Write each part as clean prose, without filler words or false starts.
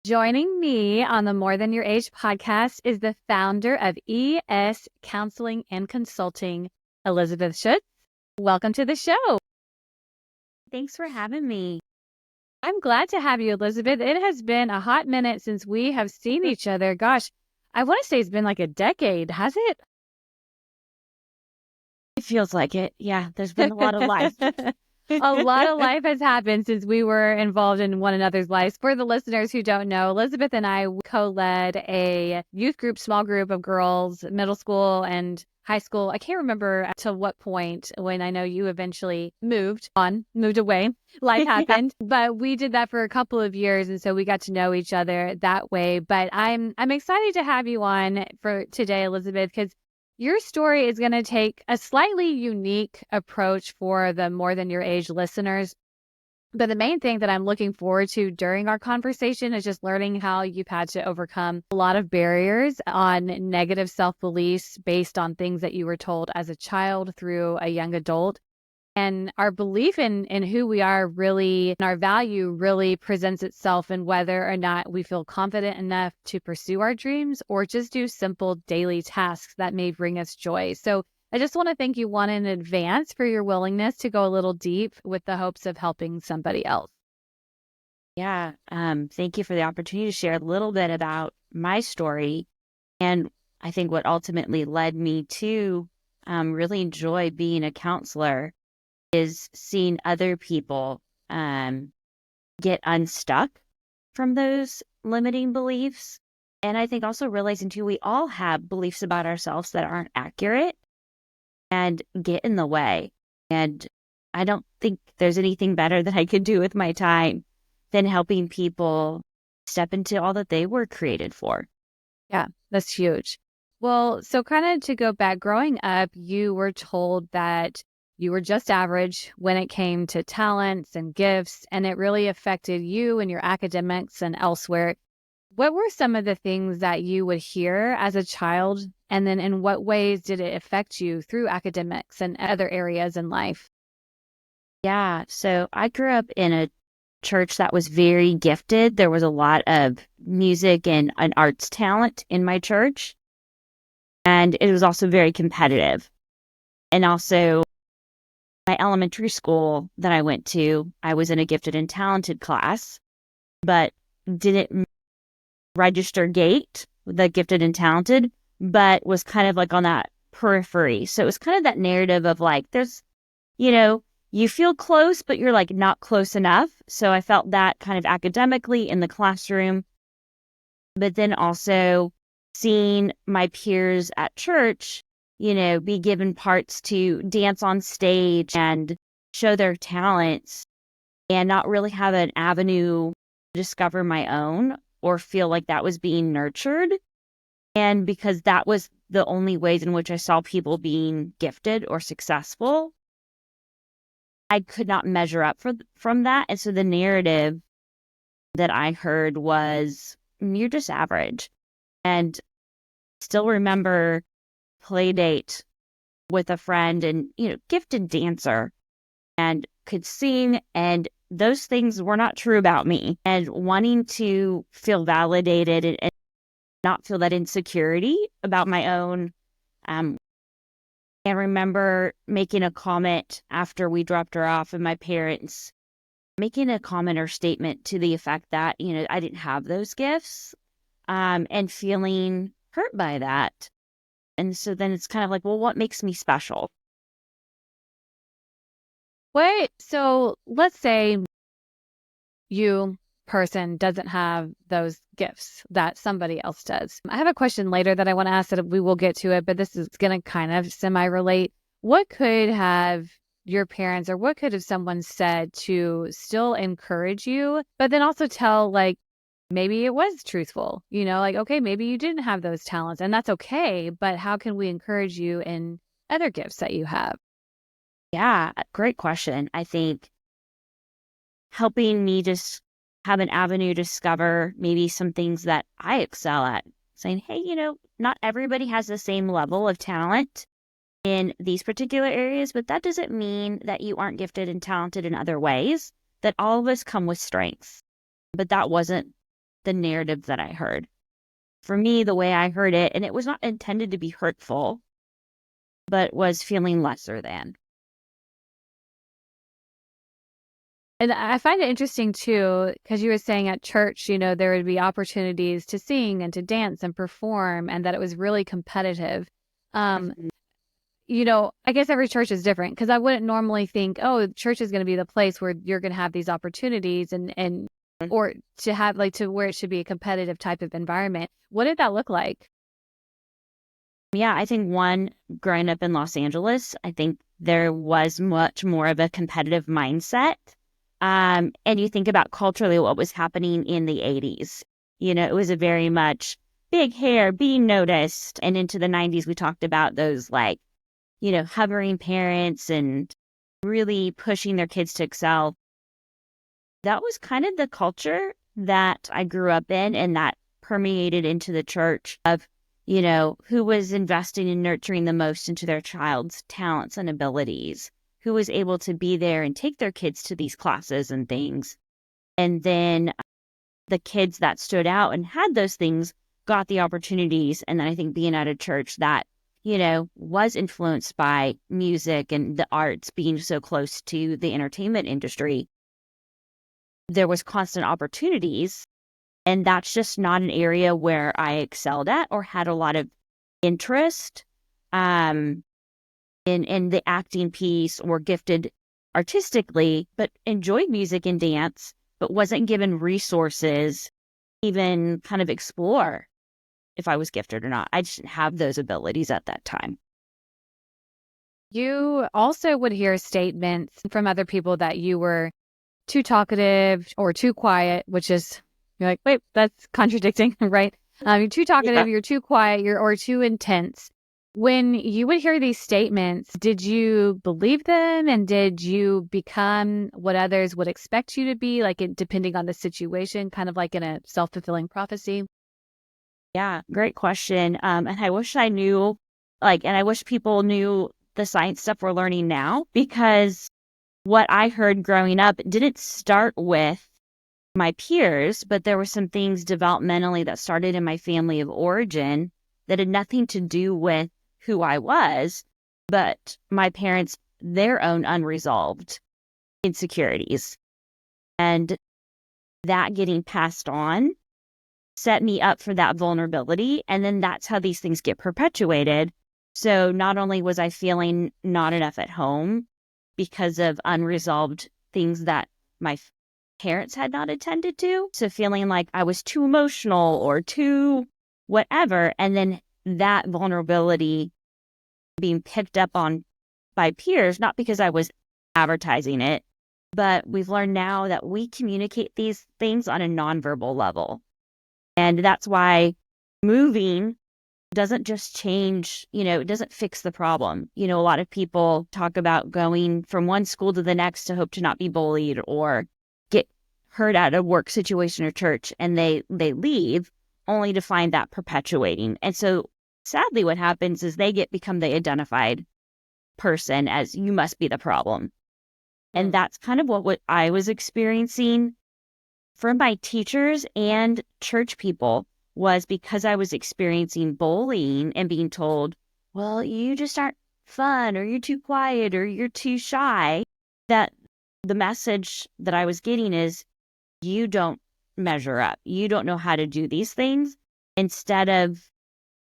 Joining me on the More Than Your Age podcast is the founder of ES Counseling and Consulting, Elizabeth Schutz. Welcome to the show. Thanks for having me. I'm glad to have you, Elizabeth. It has been a hot minute since we have seen each other. Gosh, I want to say it's been like a decade, has it? It feels like it. Yeah, there's been a lot of life. A lot of life has happened since we were involved in one another's lives. For the listeners who don't know, Elizabeth and I co-led a youth group, small group of girls, middle school and high school. I can't remember to what point when I know you eventually moved away. Life happened, but we did that for a couple of years. And so we got to know each other that way. But I'm excited to have you on for today, Elizabeth, because your story is going to take a slightly unique approach for the More Than Your Age listeners. But the main thing that I'm looking forward to during our conversation is just learning how you've had to overcome a lot of barriers on negative self-beliefs based on things that you were told as a child through a young adult. And our belief in who we are really, and our value really presents itself in whether or not we feel confident enough to pursue our dreams or just do simple daily tasks that may bring us joy. So I just want to thank you in advance for your willingness to go a little deep with the hopes of helping somebody else. Yeah, thank you for the opportunity to share a little bit about my story. And I think what ultimately led me to really enjoy being a counselor is seeing other people get unstuck from those limiting beliefs. And I think also realizing too, we all have beliefs about ourselves that aren't accurate and get in the way. And I don't think there's anything better that I could do with my time than helping people step into all that they were created for. Yeah, that's huge. Well, so kind of to go back, growing up, you were told that you were just average when it came to talents and gifts, and it really affected you and your academics and elsewhere. What were some of the things that you would hear as a child? And then in what ways did it affect you through academics and other areas in life? Yeah, so I grew up in a church that was very gifted. There was a lot of music and arts talent in my church. And it was also very competitive. And also, my elementary school that I went to, I was in a gifted and talented class, but didn't register gate, the gifted and talented, but was kind of like on that periphery. So it was kind of that narrative of like, there's, you feel close, but you're like not close enough. So I felt that kind of academically in the classroom, but then also seeing my peers at church, be given parts to dance on stage and show their talents and not really have an avenue to discover my own or feel like that was being nurtured. And because that was the only ways in which I saw people being gifted or successful, I could not measure up from that. And so the narrative that I heard was, you're just average. And still remember play date with a friend and, gifted dancer and could sing. And those things were not true about me. And wanting to feel validated and not feel that insecurity about my own. And remember making a comment after we dropped her off and my parents making a comment or statement to the effect that, I didn't have those gifts and feeling hurt by that. And so then it's kind of like, well, what makes me special? So let's say you person doesn't have those gifts that somebody else does. I have a question later that I want to ask that we will get to it, but this is going to kind of semi-relate. What could have your parents or what could have someone said to still encourage you, but then also tell like, maybe it was truthful, like, okay, maybe you didn't have those talents and that's okay, but how can we encourage you in other gifts that you have? Yeah, great question. I think helping me just have an avenue to discover maybe some things that I excel at. Saying, hey, not everybody has the same level of talent in these particular areas, but that doesn't mean that you aren't gifted and talented in other ways, that all of us come with strengths. But that wasn't the narrative that I heard. For me, the way I heard it, and it was not intended to be hurtful, but was feeling lesser than. And I find it interesting too, because you were saying at church, there would be opportunities to sing and to dance and perform, and that it was really competitive. Mhm. I guess every church is different, because I wouldn't normally think, oh, church is going to be the place where you're going to have these opportunities or to have to where it should be a competitive type of environment. What did that look like? Yeah, I think growing up in Los Angeles, I think there was much more of a competitive mindset. And you think about culturally what was happening in the 80s. It was a very much big hair, being noticed. And into the 90s, we talked about those hovering parents and really pushing their kids to excel. That was kind of the culture that I grew up in, and that permeated into the church of, who was investing and nurturing the most into their child's talents and abilities, who was able to be there and take their kids to these classes and things. And then the kids that stood out and had those things got the opportunities. And then I think being at a church that, was influenced by music and the arts, being so close to the entertainment industry, there was constant opportunities. And that's just not an area where I excelled at or had a lot of interest in the acting piece or gifted artistically, but enjoyed music and dance, but wasn't given resources, even kind of explore if I was gifted or not. I just didn't have those abilities at that time. You also would hear statements from other people that you were too talkative or too quiet, which is, you're like, wait, that's contradicting, right? You're too Yeah. talkative, you're too quiet, or too intense. When you would hear these statements, did you believe them, and did you become what others would expect you to be, depending on the situation, kind of like in a self-fulfilling prophecy? Yeah, great question. And I wish I knew, and I wish people knew the science stuff we're learning now, because what I heard growing up didn't start with my peers, but there were some things developmentally that started in my family of origin that had nothing to do with who I was, but my parents, their own unresolved insecurities. And that getting passed on set me up for that vulnerability. And then that's how these things get perpetuated. So not only was I feeling not enough at home because of unresolved things that my parents had not attended to, so feeling like I was too emotional or too whatever. And then that vulnerability being picked up on by peers, not because I was advertising it, but we've learned now that we communicate these things on a nonverbal level. And that's why moving doesn't just change, it doesn't fix the problem. A lot of people talk about going from one school to the next to hope to not be bullied or get hurt at a work situation or church, and they leave only to find that perpetuating. And so sadly what happens is they become the identified person as you must be the problem. And that's kind of what I was experiencing from my teachers and church people, was because I was experiencing bullying and being told, well, you just aren't fun, or you're too quiet, or you're too shy, that the message that I was getting is, you don't measure up. You don't know how to do these things. Instead of,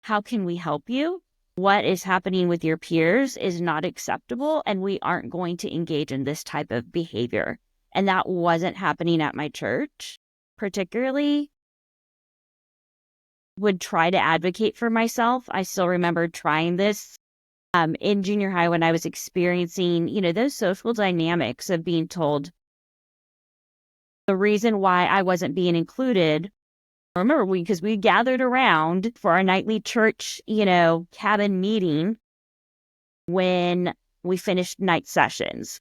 how can we help you? What is happening with your peers is not acceptable, and we aren't going to engage in this type of behavior. And that wasn't happening at my church, particularly. Would try to advocate for myself. I still remember trying this in junior high when I was experiencing, those social dynamics of being told the reason why I wasn't being included. I remember because we gathered around for our nightly church, cabin meeting when we finished night sessions.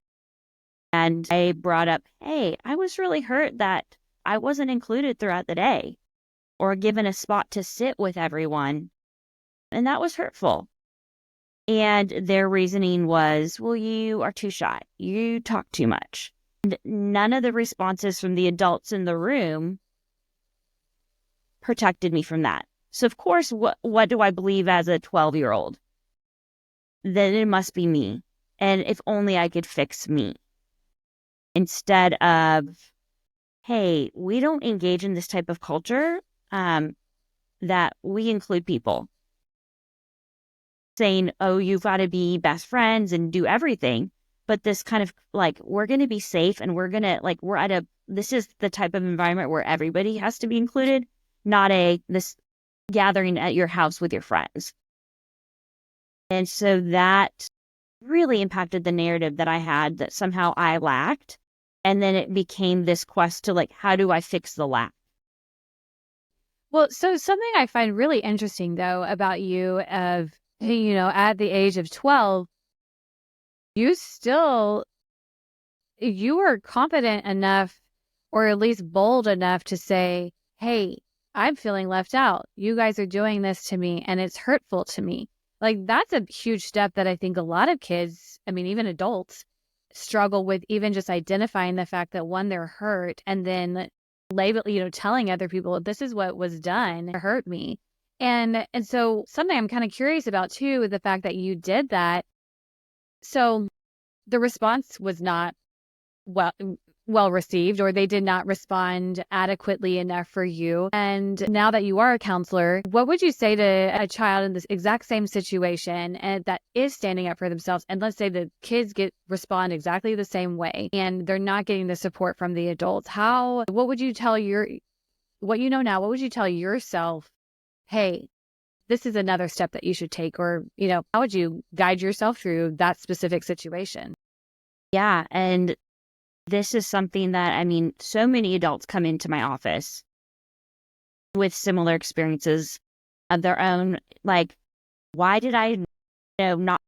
And I brought up, hey, I was really hurt that I wasn't included throughout the day or given a spot to sit with everyone. And that was hurtful. And their reasoning was, well, you are too shy. You talk too much. And none of the responses from the adults in the room protected me from that. So of course, what do I believe as a 12-year-old? Then it must be me. And if only I could fix me. Instead of, hey, we don't engage in this type of culture, that we include people. Saying, oh, you've got to be best friends and do everything. But this kind of like, we're going to be safe and we're going to like, this is the type of environment where everybody has to be included, not this gathering at your house with your friends. And so that really impacted the narrative that I had that somehow I lacked. And then it became this quest to like, how do I fix the lack? Well, so something I find really interesting though about you at the age of 12, you were confident enough or at least bold enough to say, hey, I'm feeling left out. You guys are doing this to me and it's hurtful to me. Like that's a huge step that I think a lot of kids, I mean, even adults struggle with, even just identifying the fact that one, they're hurt and then telling other people, this is what was done to hurt me. And so something I'm kind of curious about too, is the fact that you did that. So the response was not well received, or they did not respond adequately enough for you. And now that you are a counselor, what would you say to a child in this exact same situation and that is standing up for themselves? And let's say the kids respond exactly the same way and they're not getting the support from the adults. What would you tell what you know now, what would you tell yourself? Hey, this is another step that you should take, or, how would you guide yourself through that specific situation? Yeah. And this is something that, I mean, so many adults come into my office with similar experiences of their own. Like, why did I not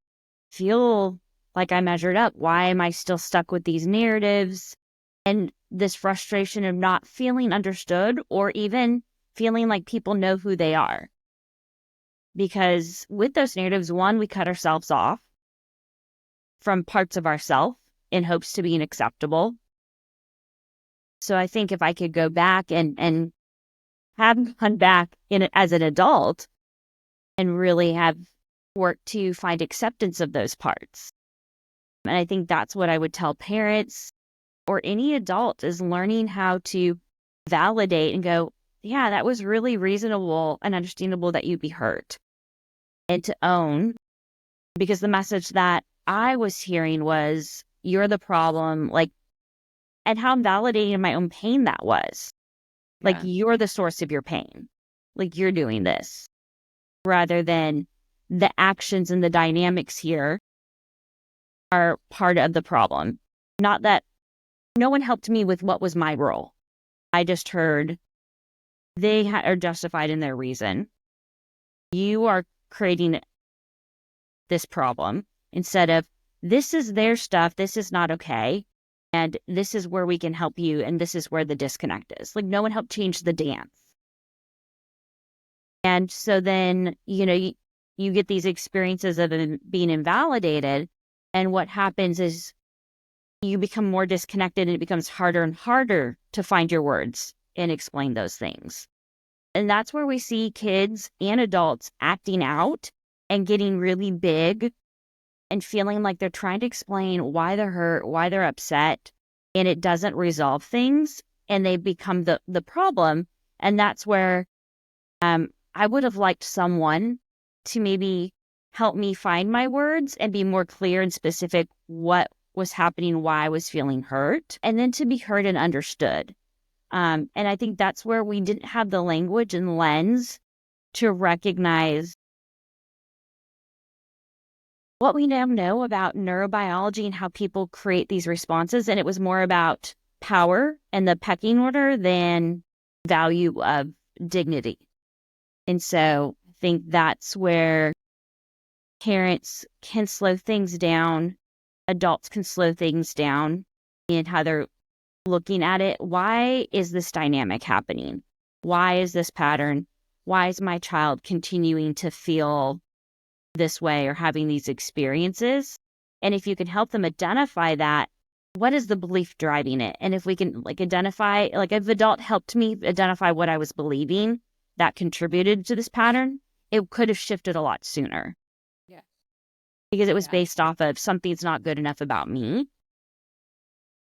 feel like I measured up? Why am I still stuck with these narratives? And this frustration of not feeling understood or even feeling like people know who they are. Because with those narratives, one, we cut ourselves off from parts of ourselves in hopes to being acceptable. So I think if I could go back and have gone back as an adult and really have worked to find acceptance of those parts. And I think that's what I would tell parents or any adult, is learning how to validate and go, yeah, that was really reasonable and understandable that you'd be hurt. And to own, because the message that I was hearing was, you're the problem, like, and how validating my own pain that was. Yeah. Like, you're the source of your pain. Like, you're doing this. Rather than the actions and the dynamics here are part of the problem. Not that no one helped me with what was my role. I just heard they are justified in their reason. You are creating this problem instead of, this is their stuff, this is not okay, and this is where we can help you, and this is where the disconnect is. Like, no one helped change the dance. And so then, you get these experiences of being invalidated, and what happens is you become more disconnected, and it becomes harder and harder to find your words and explain those things. And that's where we see kids and adults acting out and getting really big and feeling like they're trying to explain why they're hurt, why they're upset, and it doesn't resolve things, and they become the problem. And that's where I would have liked someone to maybe help me find my words and be more clear and specific what was happening, why I was feeling hurt, and then to be heard and understood. And I think that's where we didn't have the language and lens to recognize what we now know about neurobiology and how people create these responses. And it was more about power and the pecking order than value of dignity. And so I think that's where parents can slow things down, adults can slow things down in how they're looking at it. Why is this dynamic happening? Why is this pattern? Why is my child continuing to feel this way or having these experiences? And if you can help them identify that, what is the belief driving it? And if we can identify, if adult helped me identify what I was believing, that contributed to this pattern, it could have shifted a lot sooner. Yeah. Because it was Yeah. based off of something's not good enough about me.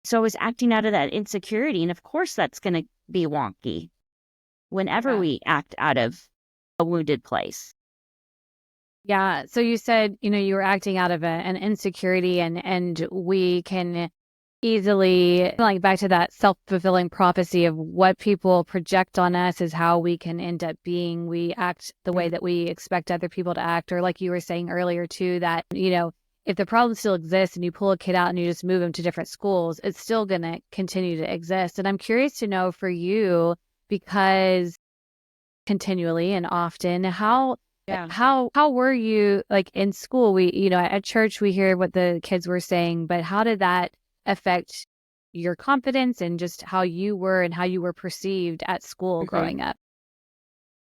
So I was acting out of that insecurity. And of course, that's going to be wonky whenever we act out of a wounded place. Yeah. So you said, you were acting out of an insecurity, and we can easily, like, back to that self-fulfilling prophecy of what people project on us is how we can end up being. We act the way that we expect other people to act, or like you were saying earlier too, that, if the problem still exists and you pull a kid out and you just move them to different schools, it's still going to continue to exist. And I'm curious to know for you, because continually and often, how were you, like, in school? We, at church, we hear what the kids were saying, but how did that affect your confidence and just how you were and how you were perceived at school growing up?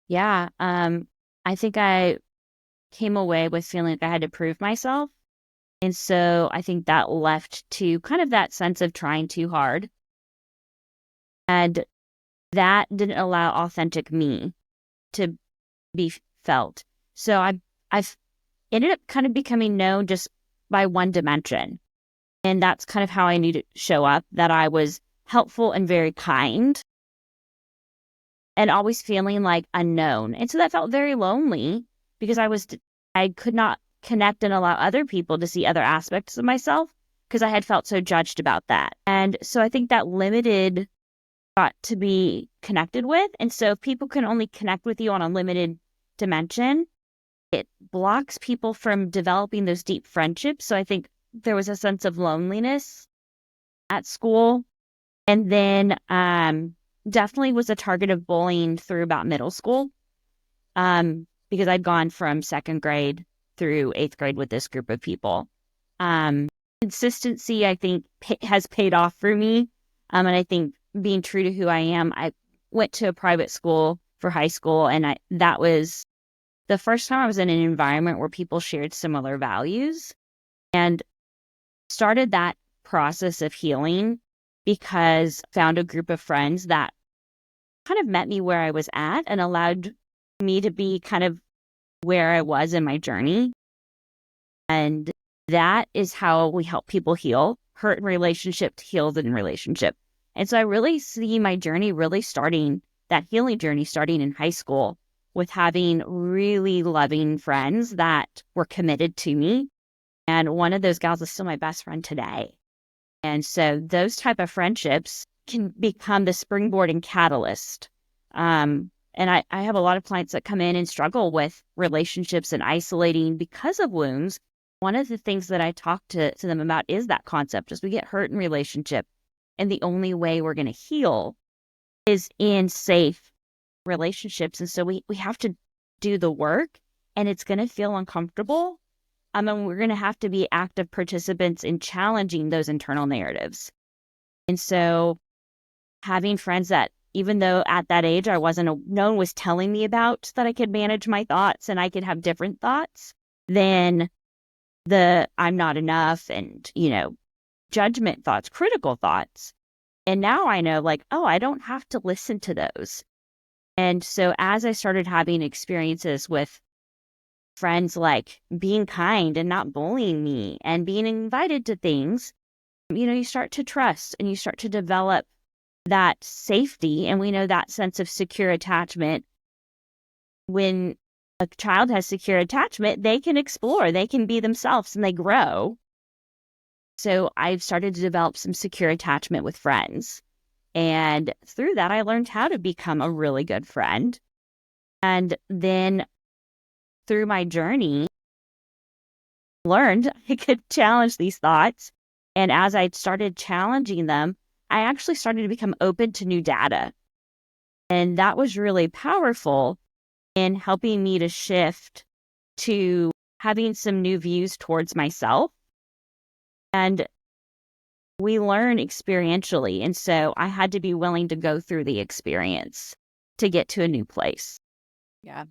Yeah. I think I came away with feeling like I had to prove myself. And so I think that left to kind of that sense of trying too hard. And that didn't allow authentic me to be felt. So I've ended up kind of becoming known just by one dimension. And that's kind of how I need to show up, that I was helpful and very kind and always feeling like unknown. And so that felt very lonely because I could not connect and allow other people to see other aspects of myself because I had felt so judged about that. And so I think that limited got to be connected with. And so if people can only connect with you on a limited dimension, it blocks people from developing those deep friendships. So I think there was a sense of loneliness at school. And then definitely was a target of bullying through about middle school because I'd gone from second grade through eighth grade with this group of people. Consistency, I think, has paid off for me. And I think being true to who I am, I went to a private school for high school, and that was the first time I was in an environment where people shared similar values, and started that process of healing because I found a group of friends that kind of met me where I was at and allowed me to be kind of where I was in my journey. And that is how we help people heal, hurt in relationship to healed in relationship. And so I really see my journey really starting, that healing journey starting in high school, with having really loving friends that were committed to me. And one of those gals is still my best friend today. And so those type of friendships can become the springboard and catalyst. And I have a lot of clients that come in and struggle with relationships and isolating because of wounds. One of the things that I talk to them about is that concept, is we get hurt in relationship. And the only way we're going to heal is in safe relationships. And so we have to do the work, and it's going to feel uncomfortable. And we're going to have to be active participants in challenging those internal narratives. And so having friends that, even though at that age no one was telling me about that I could manage my thoughts and I could have different thoughts than the I'm not enough and, judgment thoughts, critical thoughts. And now I know, like, oh, I don't have to listen to those. And so as I started having experiences with friends, like being kind and not bullying me and being invited to things, you start to trust and you start to develop that safety. And we know that sense of secure attachment. When a child has secure attachment, they can explore, they can be themselves, and they grow. So I've started to develop some secure attachment with friends. And through that, I learned how to become a really good friend. And then through my journey, learned I could challenge these thoughts. And as I started challenging them, I actually started to become open to new data. And that was really powerful in helping me to shift to having some new views towards myself. And we learn experientially. And so I had to be willing to go through the experience to get to a new place. Yeah.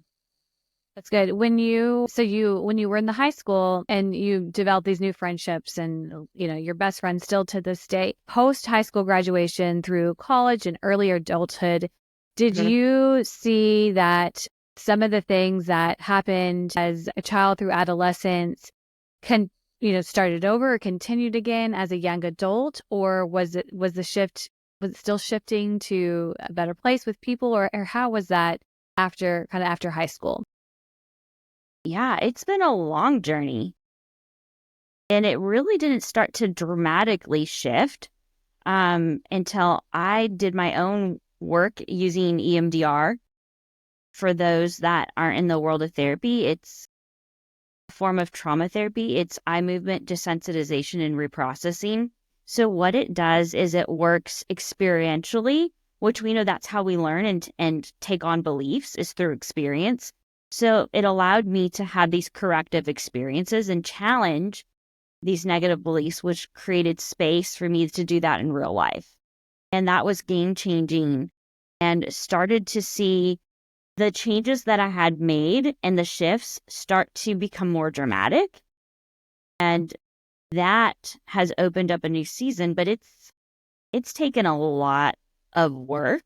That's good. When you were in the high school and you developed these new friendships and, your best friend still to this day, post high school graduation through college and early adulthood, Did Mhm. you see that some of the things that happened as a child through adolescence can, started over or continued again as a young adult? Or was it still shifting to a better place with people, or how was that after high school? Yeah, it's been a long journey. And it really didn't start to dramatically shift until I did my own work using EMDR. For those that aren't in the world of therapy, it's a form of trauma therapy. It's eye movement desensitization and reprocessing. So what it does is it works experientially, which we know that's how we learn and take on beliefs is through experience. So it allowed me to have these corrective experiences and challenge these negative beliefs, which created space for me to do that in real life. And that was game changing, and started to see the changes that I had made and the shifts start to become more dramatic. And that has opened up a new season, but it's taken a lot of work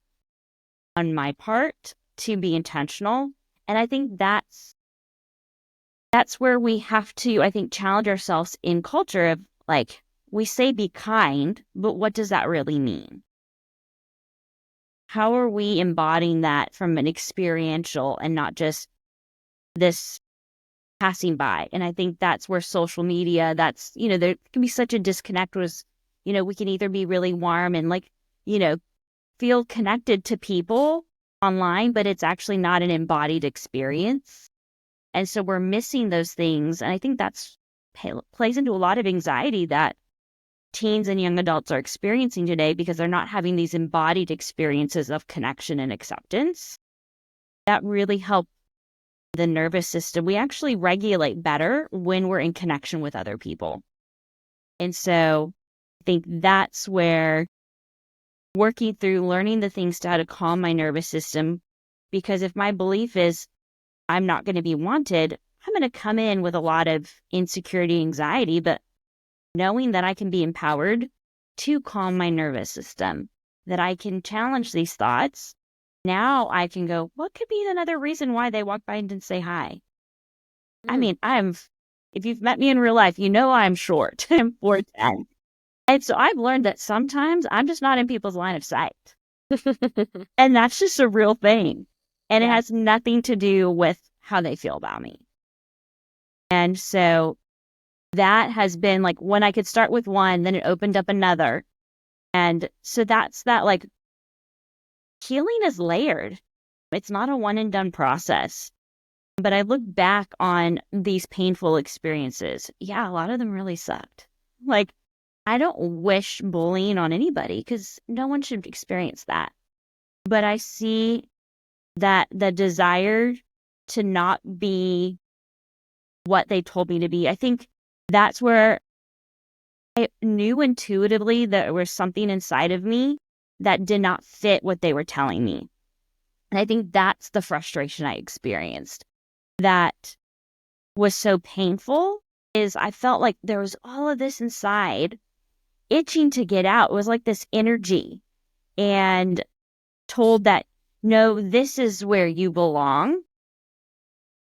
on my part to be intentional. And I think that's where we have to, I think, challenge ourselves in culture of like, we say be kind, but what does that really mean? How are we embodying that from an experiential and not just this passing by? And I think that's where social media, there can be such a disconnect with, we can either be really warm and like, you know, feel connected to people online, but it's actually not an embodied experience. And so we're missing those things. And I think that's plays into a lot of anxiety that teens and young adults are experiencing today because they're not having these embodied experiences of connection and acceptance. That really help the nervous system. We actually regulate better when we're in connection with other people. And so I think that's where working through learning the things to how to calm my nervous system, because if my belief is I'm not going to be wanted, I'm going to come in with a lot of insecurity, anxiety, but knowing that I can be empowered to calm my nervous system, that I can challenge these thoughts. Now I can go, what could be another reason why they walked by and didn't say hi? I Mm. mean, if you've met me in real life, you know I'm short. I'm 4'10". And so I've learned that sometimes I'm just not in people's line of sight. And that's just a real thing. And it Yeah. has nothing to do with how they feel about me. And so that has been like when I could start with one, then it opened up another. And so that's that, like, healing is layered. It's not a one and done process. But I look back on these painful experiences. Yeah, a lot of them really sucked. Like, I don't wish bullying on anybody because no one should experience that. But I see that the desire to not be what they told me to be, I think that's where I knew intuitively that there was something inside of me that did not fit what they were telling me. And I think that's the frustration I experienced that was so painful is I felt like there was all of this inside itching to get out. It was like this energy and told that, no, this is where you belong.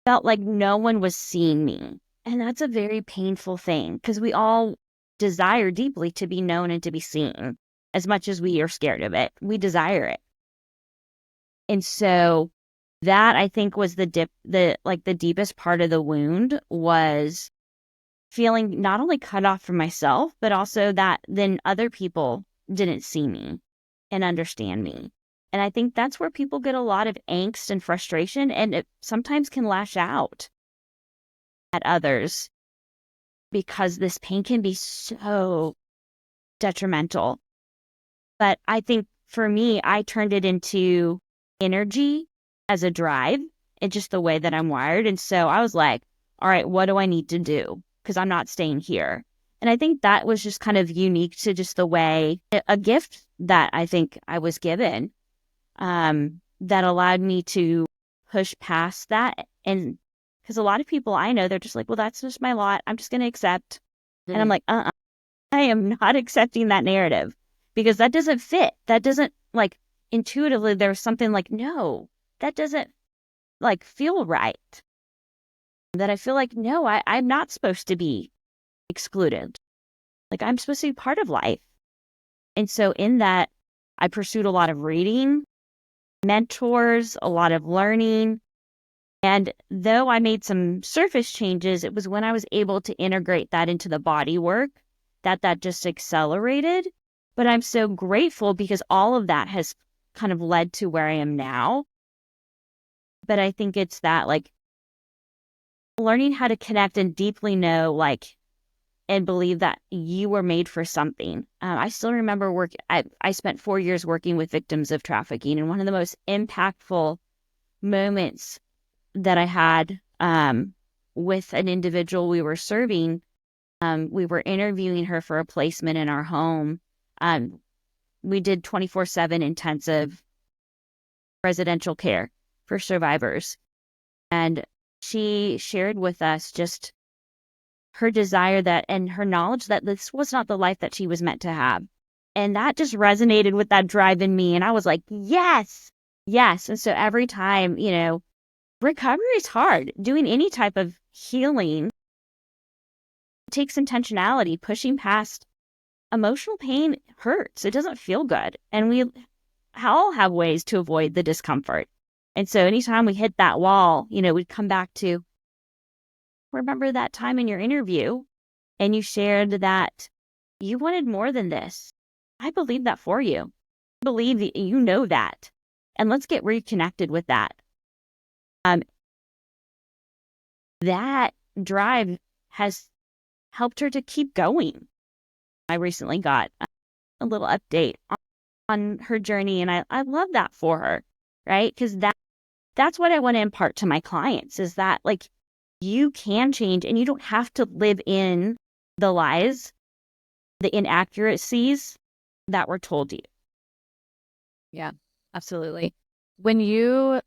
Felt like no one was seeing me. And that's a very painful thing because we all desire deeply to be known and to be seen as much as we are scared of it. We desire it. And so that I think was the deepest part of the wound was feeling not only cut off from myself, but also that then other people didn't see me and understand me. And I think that's where people get a lot of angst and frustration, and it sometimes can lash out at others because this pain can be so detrimental. But I think for me, I turned it into energy as a drive and just the way that I'm wired. And so I was like, all right, what do I need to do? Because I'm not staying here. And I think that was just kind of unique to just the way a gift that I think I was given that allowed me to push past that. And because a lot of people I know, they're just like, well, that's just my lot. I'm just going to accept. And I'm Mm. like, I am not accepting that narrative because that doesn't fit. That doesn't like intuitively there was something like, no, that doesn't like feel right. That I feel like, no, I'm not supposed to be excluded. Like I'm supposed to be part of life. And so in that, I pursued a lot of reading, mentors, a lot of learning. And though I made some surface changes, it was when I was able to integrate that into the body work that just accelerated. But I'm so grateful because all of that has kind of led to where I am now. But I think it's that like learning how to connect and deeply know like and believe that you were made for something. I still remember I spent 4 years working with victims of trafficking, and one of the most impactful moments that I had with an individual we were serving, we were interviewing her for a placement in our home. We did 24/7 intensive residential care for survivors. And she shared with us just her desire that and her knowledge that this was not the life that she was meant to have. And that just resonated with that drive in me. And I was like, yes, yes. And so every time, recovery is hard. Doing any type of healing takes intentionality. Pushing past emotional pain hurts. It doesn't feel good. And we all have ways to avoid the discomfort. And so anytime we hit that wall, we'd come back to remember that time in your interview and you shared that you wanted more than this. I believe that for you. I believe that you know that. And let's get reconnected with that. That drive has helped her to keep going. I recently got a little update on her journey, and I love that for her, right? Because that's what I want to impart to my clients is that like you can change and you don't have to live in the lies, the inaccuracies that were told to you. Yeah, absolutely. When you,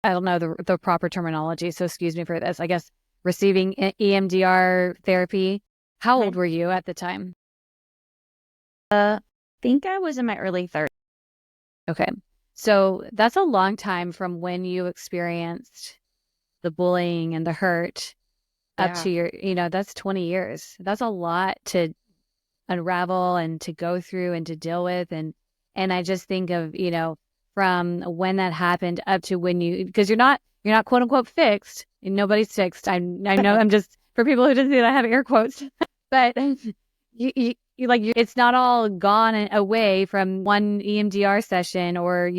I don't know the proper terminology, so excuse me for this, I guess receiving EMDR therapy, how old were you at the time? I think I was in my early 30s. Okay. So that's a long time from when you experienced the bullying and the hurt up to your, that's 20 years. That's a lot to unravel and to go through and to deal with. And I just think of, from when that happened up to when because you're not quote unquote fixed. Nobody's fixed. I know I'm just, for people who didn't see that, I have air quotes, but it's not all gone away from one EMDR session or,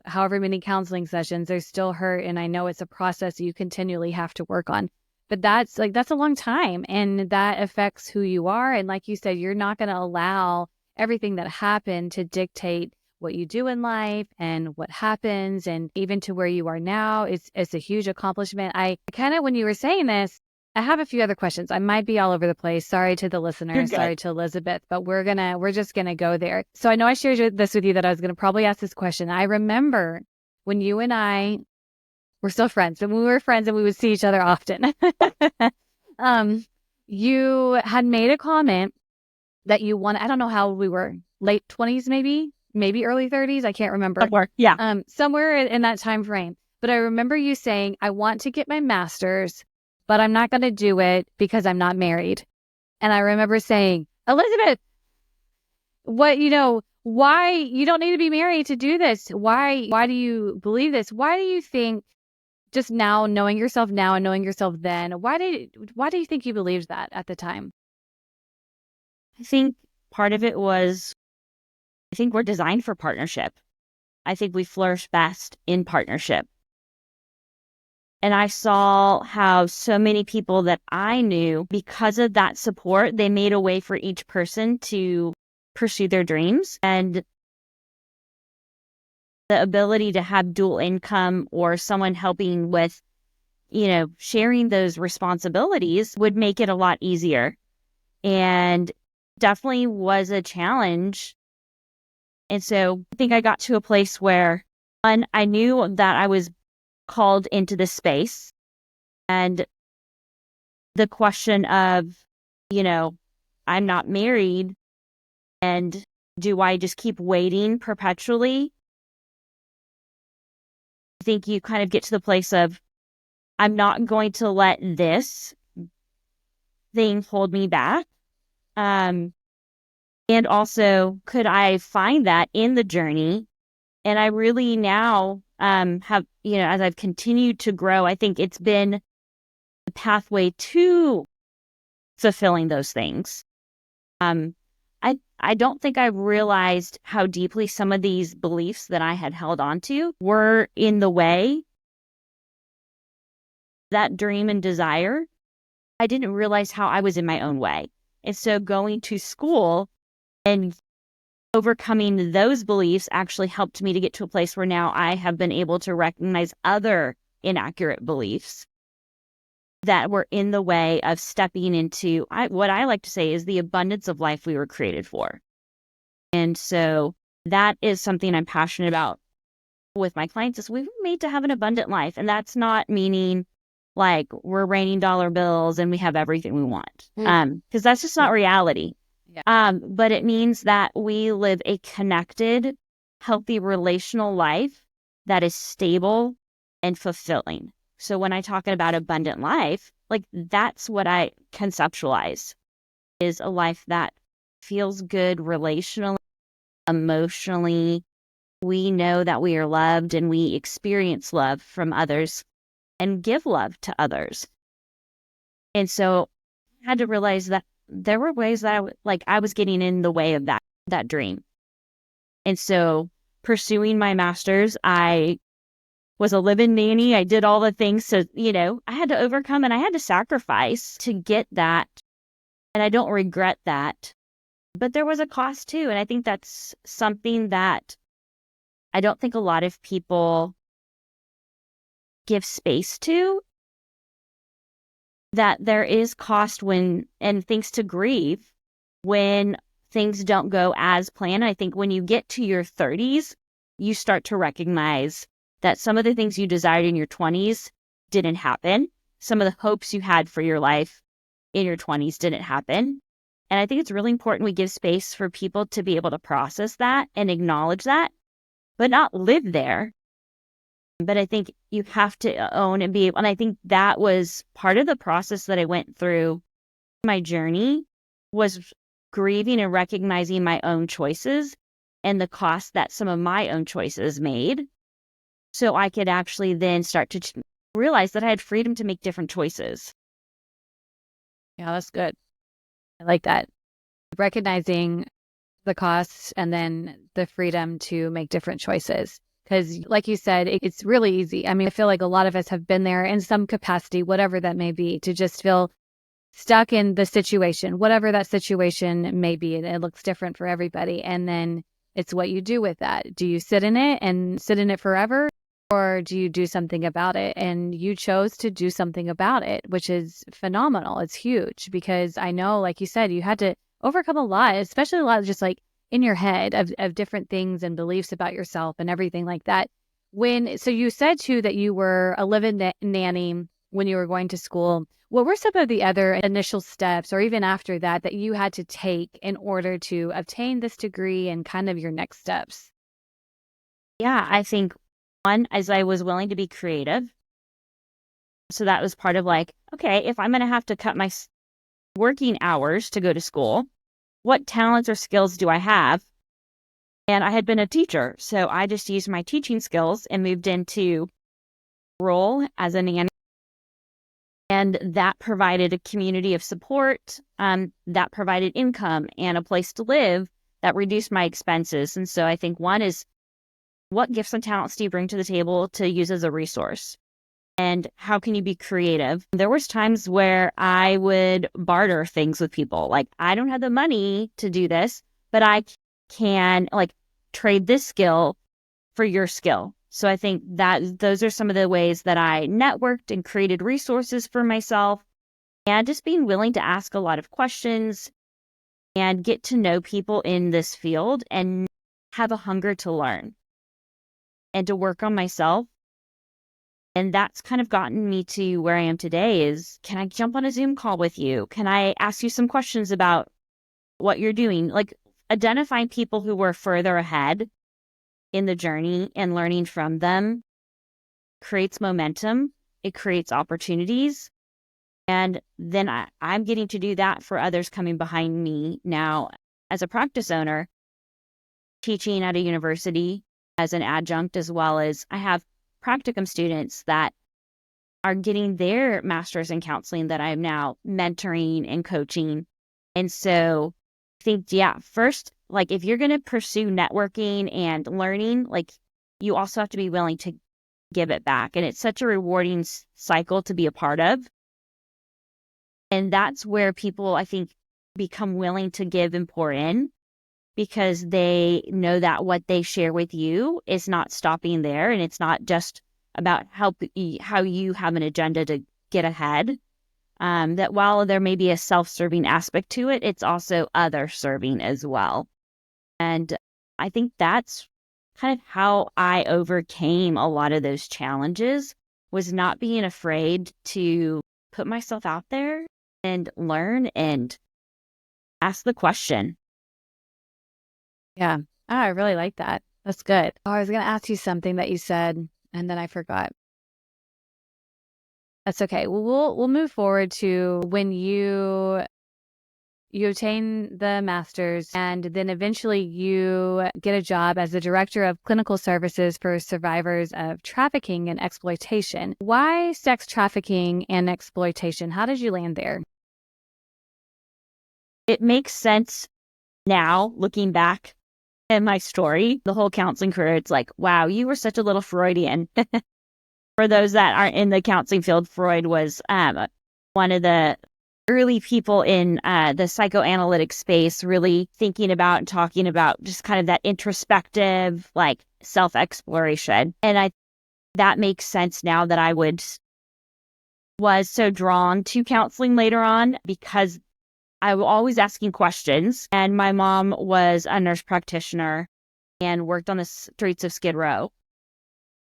however many counseling sessions. There's still hurt. And I know it's a process you continually have to work on. But that's a long time, and that affects who you are. And like you said, you're not going to allow everything that happened to dictate what you do in life and what happens. And even to where you are now, it's a huge accomplishment. I kind of, when you were saying this, I have a few other questions. I might be all over the place. Sorry to the listeners. Sorry to Elizabeth, but we're just going to go there. So I know I shared this with you that I was going to probably ask this question. I remember when you and I, we're still friends, but when we were friends and we would see each other often, you had made a comment that you wanted, I don't know how old we were, late 20s, maybe early 30s. I can't remember. Somewhere, yeah. Somewhere in that time frame. But I remember you saying, I want to get my master's, but I'm not going to do it because I'm not married. And I remember saying, Elizabeth, what, why you don't need to be married to do this? Why do you believe this? Why do you think, just now, knowing yourself now and knowing yourself then, why do you think you believed that at the time? I think part of it was, I think we're designed for partnership. I think we flourish best in partnership. And I saw how so many people that I knew, because of that support, they made a way for each person to pursue their dreams. And the ability to have dual income or someone helping with, sharing those responsibilities would make it a lot easier. And definitely was a challenge. And so I think I got to a place where, one, I knew that I was called into this space. And the question of, I'm not married and Do I just keep waiting perpetually? I think you kind of get to the place of, I'm not going to let this thing hold me back. And also, could I find that in the journey? And I really now have, as I've continued to grow, I think it's been the pathway to fulfilling those things. I don't think I realized how deeply some of these beliefs that I had held on to were in the way. That dream and desire, I didn't realize how I was in my own way. And so going to school and overcoming those beliefs actually helped me to get to a place where now I have been able to recognize other inaccurate beliefs that were in the way of stepping into what I like to say is the abundance of life we were created for. And so that is something I'm passionate about with my clients is we were made to have an abundant life. And that's not meaning like we're raining dollar bills and we have everything we want. Because that's just not reality. Yeah. But it means that we live a connected, healthy relational life that is stable and fulfilling. So when I talk about abundant life, like that's what I conceptualize is a life that feels good relationally, emotionally. We know that we are loved and we experience love from others and give love to others. And so I had to realize that there were ways that I was getting in the way of that dream. And so pursuing my master's, I was a live-in nanny. I did all the things. So, I had to overcome and I had to sacrifice to get that. And I don't regret that. But there was a cost too. And I think that's something that I don't think a lot of people give space to, that there is cost and things to grieve when things don't go as planned. I think when you get to your 30s, you start to recognize that some of the things you desired in your 20s didn't happen. Some of the hopes you had for your life in your 20s didn't happen. And I think it's really important we give space for people to be able to process that and acknowledge that, but not live there. But I think you have to own and be able, and I think that was part of the process that I went through my journey was grieving and recognizing my own choices and the cost that some of my own choices made. So I could actually then start to realize that I had freedom to make different choices. Yeah, that's good. I like that. Recognizing the costs and then the freedom to make different choices. Because like you said, it's really easy. I mean, I feel like a lot of us have been there in some capacity, whatever that may be, to just feel stuck in the situation, whatever that situation may be. And it looks different for everybody. And then it's what you do with that. Do you sit in it and sit in it forever? Or do you do something about it? And you chose to do something about it, which is phenomenal. It's huge because I know, like you said, you had to overcome a lot, especially a lot of just like in your head of different things and beliefs about yourself and everything like that. So you said too that you were a live-in nanny when you were going to school. What were some of the other initial steps or even after that you had to take in order to obtain this degree and kind of your next steps? Yeah, I think one, as I was willing to be creative. So that was part of like, okay, if I'm going to have to cut my working hours to go to school, what talents or skills do I have? And I had been a teacher, so I just used my teaching skills and moved into role as a nanny. And that provided a community of support, that provided income and a place to live that reduced my expenses. And so I think one is, what gifts and talents do you bring to the table to use as a resource? And how can you be creative? There was times where I would barter things with people. Like, I don't have the money to do this, but I can like trade this skill for your skill. So I think that those are some of the ways that I networked and created resources for myself, and just being willing to ask a lot of questions and get to know people in this field and have a hunger to learn and to work on myself. And that's kind of gotten me to where I am today is, can I jump on a Zoom call with you? Can I ask you some questions about what you're doing? Like identifying people who were further ahead in the journey and learning from them creates momentum. It creates opportunities. And then I'm getting to do that for others coming behind me now as a practice owner, teaching at a university as an adjunct, as well as I have practicum students that are getting their master's in counseling that I'm now mentoring and coaching. And so I think, first, like if you're going to pursue networking and learning, like you also have to be willing to give it back. And it's such a rewarding cycle to be a part of. And that's where people, I think, become willing to give and pour in because they know that what they share with you is not stopping there. And it's not just about how you have an agenda to get ahead. That while there may be a self-serving aspect to it, it's also other-serving as well. And I think that's kind of how I overcame a lot of those challenges, was not being afraid to put myself out there and learn and ask the question. Yeah. Oh, I really like that. That's good. Oh, I was going to ask you something that you said, and then I forgot. That's okay. We'll move forward to when you obtain the master's and then eventually you get a job as the director of clinical services for survivors of trafficking and exploitation. Why sex trafficking and exploitation? How did you land there? It makes sense now, looking back at my story, the whole counseling career. It's like, wow, you were such a little Freudian. For those that aren't in the counseling field, Freud was one of the early people in the psychoanalytic space, really thinking about and talking about just kind of that introspective, like self-exploration. And that makes sense now that I was so drawn to counseling later on because I was always asking questions. And my mom was a nurse practitioner and worked on the streets of Skid Row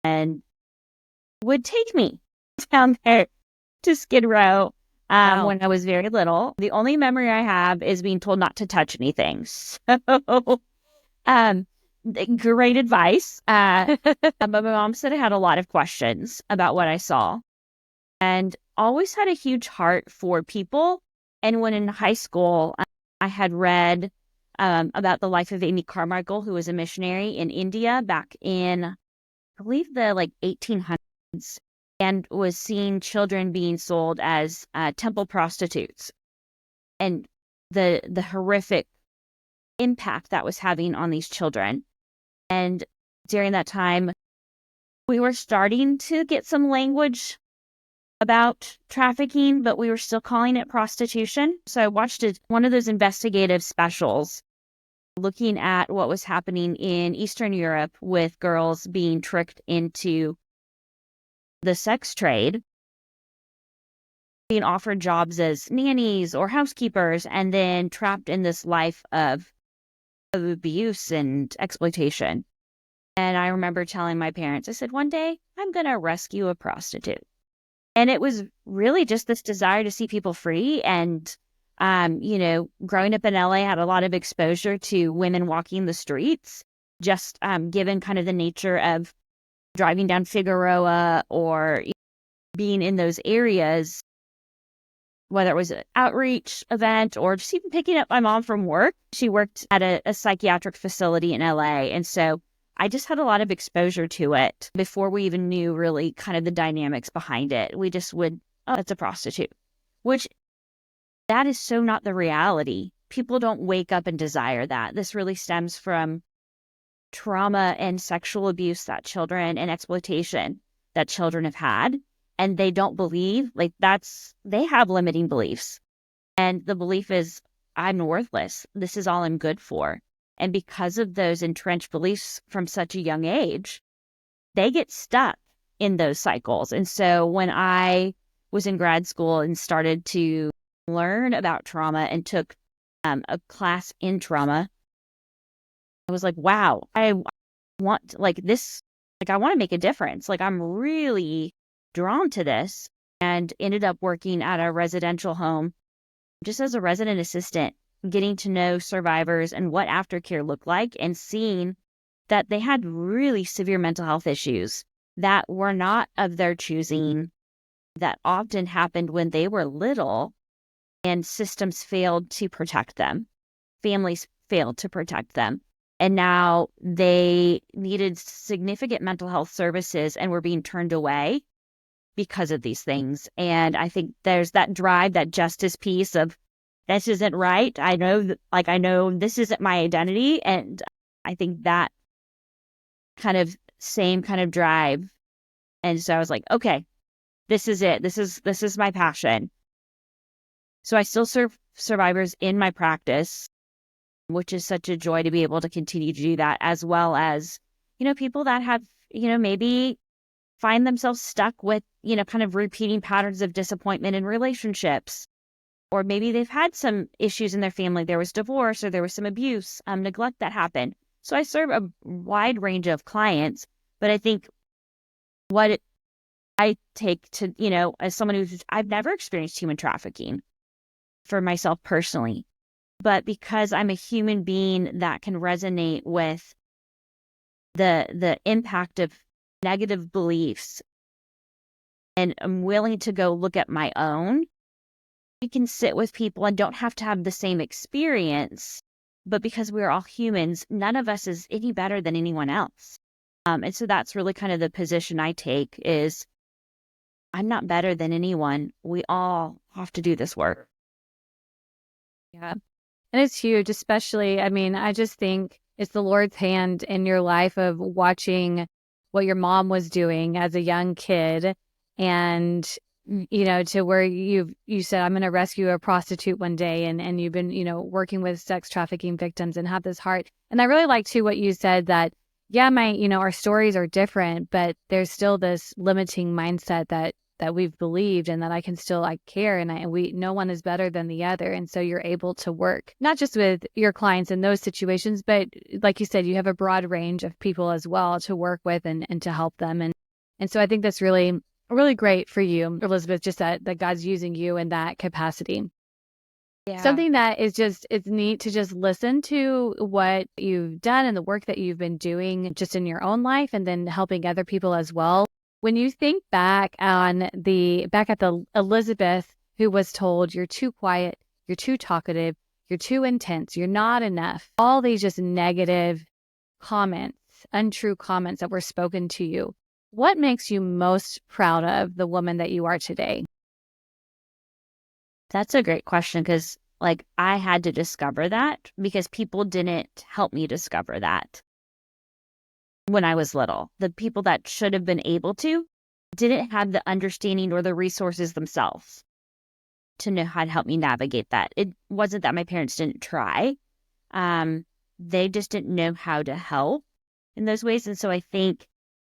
and would take me down there to Skid Row when I was very little. The only memory I have is being told not to touch anything. So, great advice. But my mom said I had a lot of questions about what I saw and always had a huge heart for people. And when in high school, I had read about the life of Amy Carmichael, who was a missionary in India back in, I believe, the 1800s, and was seeing children being sold as temple prostitutes, and the horrific impact that was having on these children. And during that time, we were starting to get some language about trafficking, but we were still calling it prostitution. So I watched one of those investigative specials looking at what was happening in Eastern Europe with girls being tricked into the sex trade, being offered jobs as nannies or housekeepers, and then trapped in this life of abuse and exploitation. And I remember telling my parents, I said, one day I'm going to rescue a prostitute. And it was really just this desire to see people free. And, growing up in LA, I had a lot of exposure to women walking the streets, just given kind of the nature of driving down Figueroa or being in those areas, whether it was an outreach event or just even picking up my mom from work. She worked at a psychiatric facility in LA. And so I just had a lot of exposure to it before we even knew really kind of the dynamics behind it. We just would, oh, it's a prostitute, which that is so not the reality. People don't wake up and desire that. This really stems from trauma and sexual abuse that children and exploitation that children have had. And they don't believe, they have limiting beliefs. And the belief is, I'm worthless. This is all I'm good for. And because of those entrenched beliefs from such a young age, they get stuck in those cycles. And so when I was in grad school and started to learn about trauma and took a class in trauma, I was like, wow, I want this, I want to make a difference. I'm really drawn to this, and ended up working at a residential home just as a resident assistant getting to know survivors and what aftercare looked like and seeing that they had really severe mental health issues that were not of their choosing, that often happened when they were little and systems failed to protect them. Families failed to protect them. And now they needed significant mental health services and were being turned away because of these things. And I think there's that drive, that justice piece of this isn't right. I know, I know this isn't my identity. And I think that kind of same kind of drive. And so I was like, okay, this is it. This is my passion. So I still serve survivors in my practice, which is such a joy to be able to continue to do that, as well as, people that have, maybe find themselves stuck with, kind of repeating patterns of disappointment in relationships. Or maybe they've had some issues in their family. There was divorce or there was some abuse, neglect that happened. So I serve a wide range of clients, but I think what I take to, as someone I've never experienced human trafficking for myself personally, but because I'm a human being that can resonate with the impact of negative beliefs, and I'm willing to go look at my own, we can sit with people and don't have to have the same experience, but because we're all humans, none of us is any better than anyone else. And so that's really kind of the position I take is I'm not better than anyone. We all have to do this work. Yeah. And it's huge, especially, I just think it's the Lord's hand in your life of watching what your mom was doing as a young kid. And, to where you said, I'm going to rescue a prostitute one day. And you've been, working with sex trafficking victims and have this heart. And I really like too what you said that, yeah, our stories are different, but there's still this limiting mindset that we've believed and that I care and no one is better than the other. And so you're able to work not just with your clients in those situations, but like you said, you have a broad range of people as well to work with and to help them. And so I think that's really, really great for you, Elizabeth, just that God's using you in that capacity. Yeah. Something that is it's neat to just listen to what you've done and the work that you've been doing just in your own life and then helping other people as well. When you think back at the Elizabeth who was told you're too quiet, you're too talkative, you're too intense, you're not enough, all these just negative comments, untrue comments that were spoken to you, what makes you most proud of the woman that you are today? That's a great question because I had to discover that because people didn't help me discover that. When I was little, the people that should have been able to didn't have the understanding or the resources themselves to know how to help me navigate that. It wasn't that my parents didn't try. They just didn't know how to help in those ways. And so I think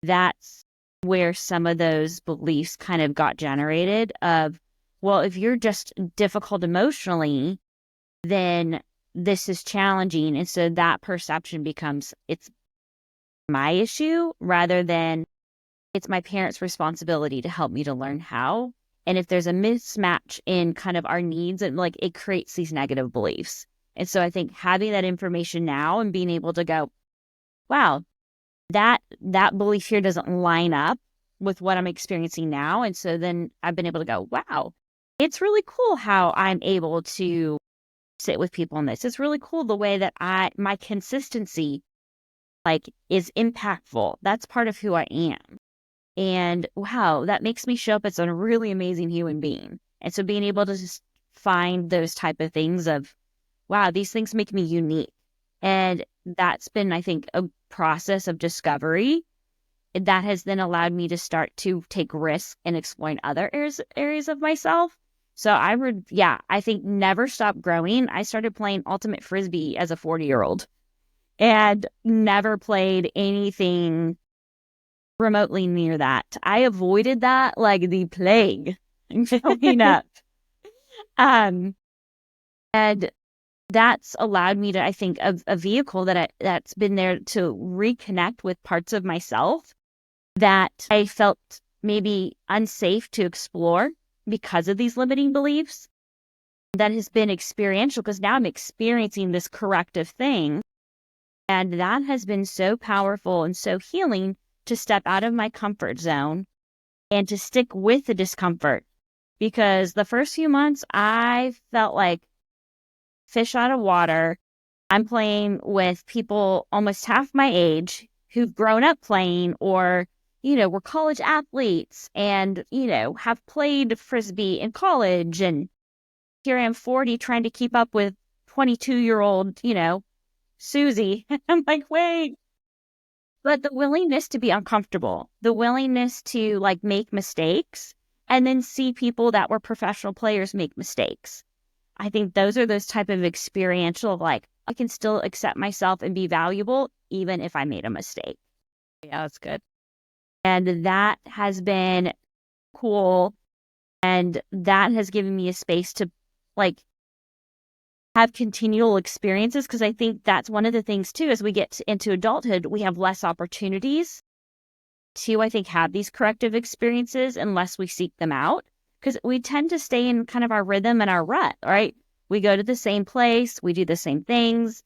that's where some of those beliefs kind of got generated of, well, if you're just difficult emotionally, then this is challenging. And so that perception becomes it's my issue rather than it's my parents' responsibility to help me to learn how. And if there's a mismatch in kind of our needs, and it creates these negative beliefs. And so I think having that information now and being able to go, wow, that belief here doesn't line up with what I'm experiencing now. And so then I've been able to go, wow, it's really cool how I'm able to sit with people on this. It's really cool the way that my consistency is impactful. That's part of who I am. And wow, that makes me show up as a really amazing human being. And so being able to just find those type of things of, wow, these things make me unique. And that's been, I think, a process of discovery that has then allowed me to start to take risks and exploring other areas of myself. So I think never stop growing. I started playing ultimate frisbee as a 40-year-old and never played anything remotely near that. I avoided that like the plague growing up. And that's allowed me to, I think, a vehicle that's been there to reconnect with parts of myself that I felt maybe unsafe to explore because of these limiting beliefs. that has been experiential because now I'm experiencing this corrective thing. And that has been so powerful and so healing to step out of my comfort zone and to stick with the discomfort. Because the first few months, I felt like fish out of water. I'm playing with people almost half my age who've grown up playing or, were college athletes and, have played Frisbee in college. And here I am 40 trying to keep up with 22-year-old, Susie. I'm like, wait. But the willingness to be uncomfortable, the willingness to like make mistakes and then see people that were professional players make mistakes. I think those are those type of experiential, like I can still accept myself and be valuable even if I made a mistake. Yeah, that's good. And that has been cool. And that has given me a space to like have continual experiences. Cause I think that's one of the things too, as we get into adulthood, we have less opportunities to, I think, have these corrective experiences unless we seek them out. Because we tend to stay in kind of our rhythm and our rut, right? We go to the same place, we do the same things.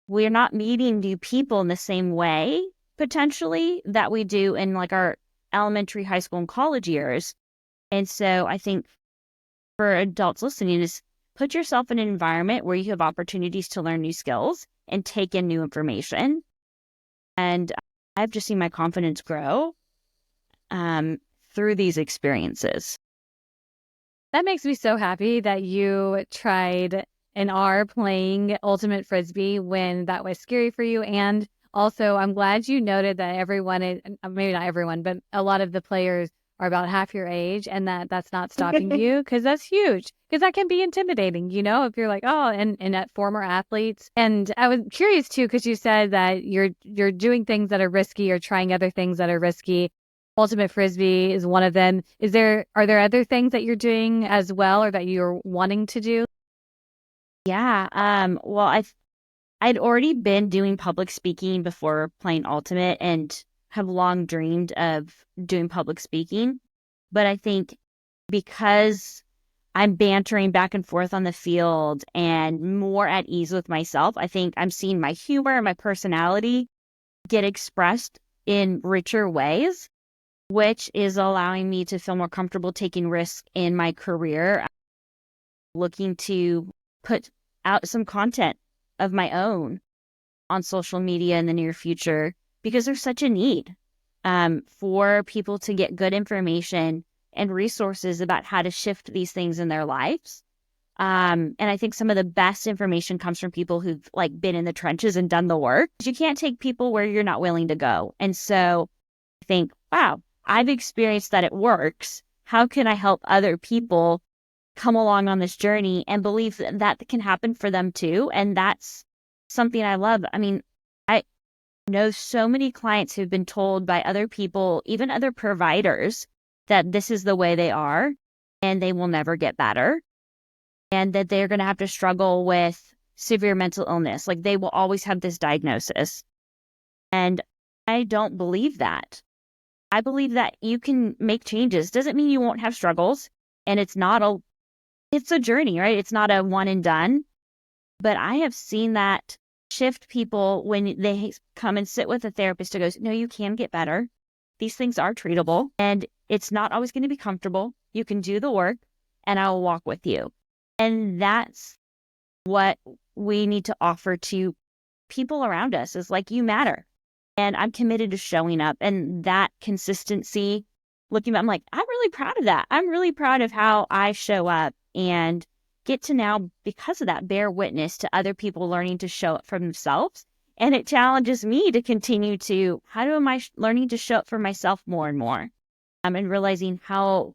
We're not meeting new people in the same way, potentially, that we do in like our elementary, high school, and college years. And so I think for adults listening is put yourself in an environment where you have opportunities to learn new skills and take in new information. And I've just seen my confidence grow through these experiences. That makes me so happy that you tried and are playing Ultimate Frisbee when that was scary for you. And also, I'm glad you noted that everyone is, maybe not everyone, but a lot of the players are about half your age and that's not stopping you because that's huge. Because that can be intimidating, if you're like, oh, and at former athletes. And I was curious too, because you said that you're doing things that are risky or trying other things that are risky. Ultimate Frisbee is one of them. Are there other things that you're doing as well or that you're wanting to do? Yeah. Well, I'd already been doing public speaking before playing Ultimate and have long dreamed of doing public speaking. But I think because I'm bantering back and forth on the field and more at ease with myself, I think I'm seeing my humor and my personality get expressed in richer ways, which is allowing me to feel more comfortable taking risks in my career, looking to put out some content of my own on social media in the near future because there's such a need for people to get good information and resources about how to shift these things in their lives. And I think some of the best information comes from people who've like been in the trenches and done the work. You can't take people where you're not willing to go. And so I think, wow, I've experienced that it works. How can I help other people come along on this journey and believe that that can happen for them too? And that's something I love. I mean, I know so many clients who've been told by other people, even other providers, that this is the way they are and they will never get better and that they're going to have to struggle with severe mental illness. Like they will always have this diagnosis. And I don't believe that. I believe that you can make changes. Doesn't mean you won't have struggles. And it's a journey, right? It's not a one and done. But I have seen that shift people when they come and sit with a therapist who goes, no, you can get better. These things are treatable and it's not always going to be comfortable. You can do the work and I will walk with you. And that's what we need to offer to people around us is like, you matter. And I'm committed to showing up and that consistency, looking back, I'm like, I'm really proud of that. I'm really proud of how I show up and get to now, because of that, bear witness to other people learning to show up for themselves. And it challenges me to continue to, am I learning to show up for myself more and more? And realizing how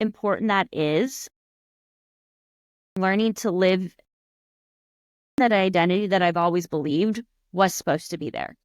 important that is. Learning to live that identity that I've always believed was supposed to be there.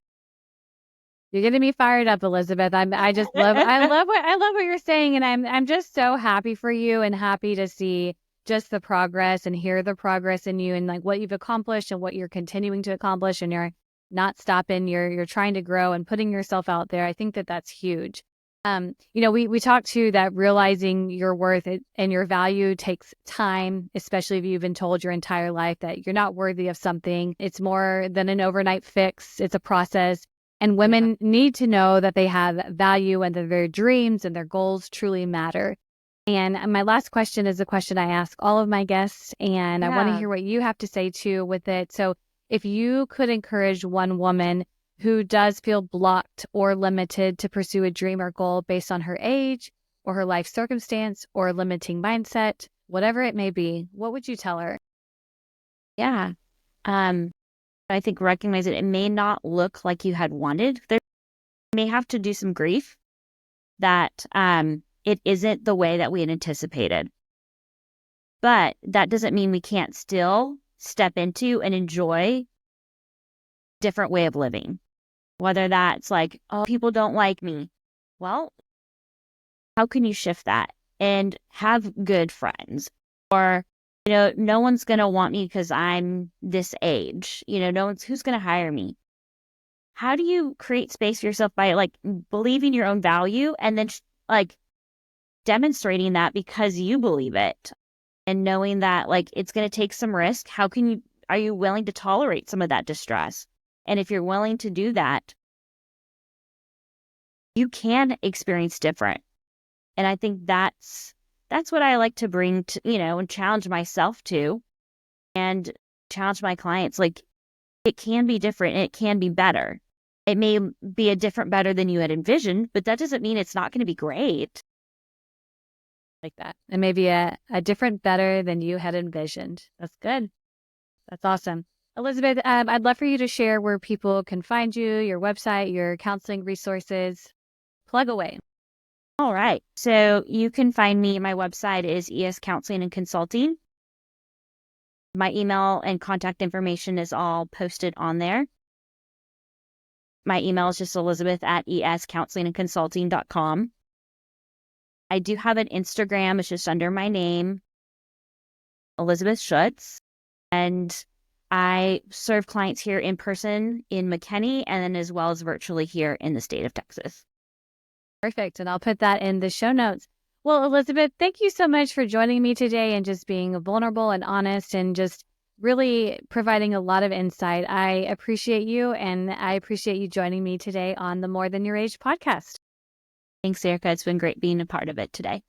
You're getting me fired up, Elizabeth. I love what you're saying. And I'm just so happy for you and happy to see just the progress and hear the progress in you and like what you've accomplished and what you're continuing to accomplish and you're not stopping. You're trying to grow and putting yourself out there. I think that that's huge. We talked to that realizing your worth and your value takes time, especially if you've been told your entire life that you're not worthy of something. It's more than an overnight fix. It's a process. And women need to know that they have value and that their dreams and their goals truly matter. And my last question is a question I ask all of my guests, and I want to hear what you have to say too with it. So if you could encourage one woman who does feel blocked or limited to pursue a dream or goal based on her age or her life circumstance or limiting mindset, whatever it may be, what would you tell her? Yeah. I think recognize it may not look like you had wanted. There may have to do some grief that it isn't the way that we had anticipated. But that doesn't mean we can't still step into and enjoy a different way of living. Whether that's like, oh, people don't like me. Well, how can you shift that and have good friends? Or, no one's going to want me because I'm this age. Who's going to hire me? How do you create space for yourself by like believing your own value and then like demonstrating that because you believe it and knowing that like it's going to take some risk? Are you willing to tolerate some of that distress? And if you're willing to do that, you can experience different. And I think that's what I like to bring to, and challenge myself to and challenge my clients. Like it can be different and it can be better. It may be a different better than you had envisioned, but that doesn't mean it's not going to be great. Like that. And maybe a different better than you had envisioned. That's good. That's awesome. Elizabeth, I'd love for you to share where people can find you, your website, your counseling resources. Plug away. All right. So you can find me. My website is ES Counseling and Consulting. My email and contact information is all posted on there. My email is just elizabeth@escounselingandconsulting.com. I do have an Instagram. It's just under my name, Elizabeth Schutz. And I serve clients here in person in McKinney and then as well as virtually here in the state of Texas. Perfect. And I'll put that in the show notes. Well, Elizabeth, thank you so much for joining me today and just being vulnerable and honest and just really providing a lot of insight. I appreciate you and I appreciate you joining me today on the More Than Your Age podcast. Thanks, Erica. It's been great being a part of it today.